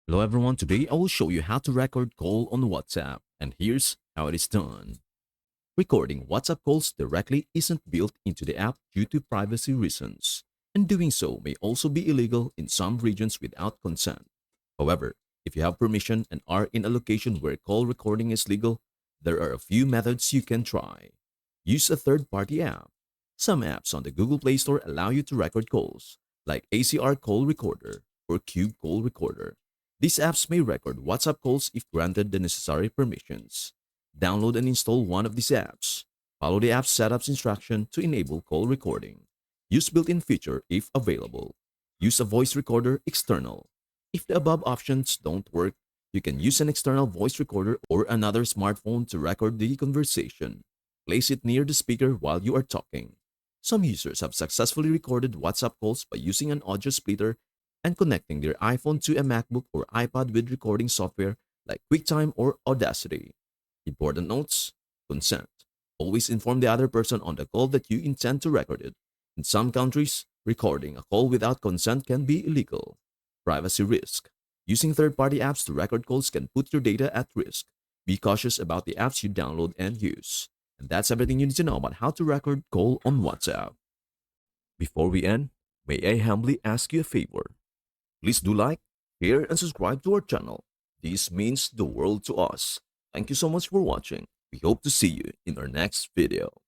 Hello everyone, today I will show you how to record call on WhatsApp, and here's how it is done. Recording WhatsApp calls directly isn't built into the app due to privacy reasons, and doing so may also be illegal in some regions without consent. However, if you have permission and are in a location where call recording is legal, there are a few methods you can try. Use a third-party app. Some apps on the Google Play Store allow you to record calls, like ACR Call Recorder or Cube Call Recorder. These apps may record WhatsApp calls if granted the necessary permissions. Download and install one of these apps. Follow the app's setup instruction to enable call recording. Use built-in feature if available. Use a voice recorder external. If the above options don't work, you can use an external voice recorder or another smartphone to record the conversation. Place it near the speaker while you are talking. Some users have successfully recorded WhatsApp calls by using an audio splitter and connecting their iPhone to a MacBook or iPad with recording software like QuickTime or Audacity. Important notes: consent. Always inform the other person on the call that you intend to record it. In some countries, recording a call without consent can be illegal. Privacy risk. Using third party apps to record calls can put your data at risk. Be cautious about the apps you download and use. And that's everything you need to know about how to record call on WhatsApp. Before we end, may I humbly ask you a favor? Please do like, share, and subscribe to our channel. This means the world to us. Thank you so much for watching. We hope to see you in our next video.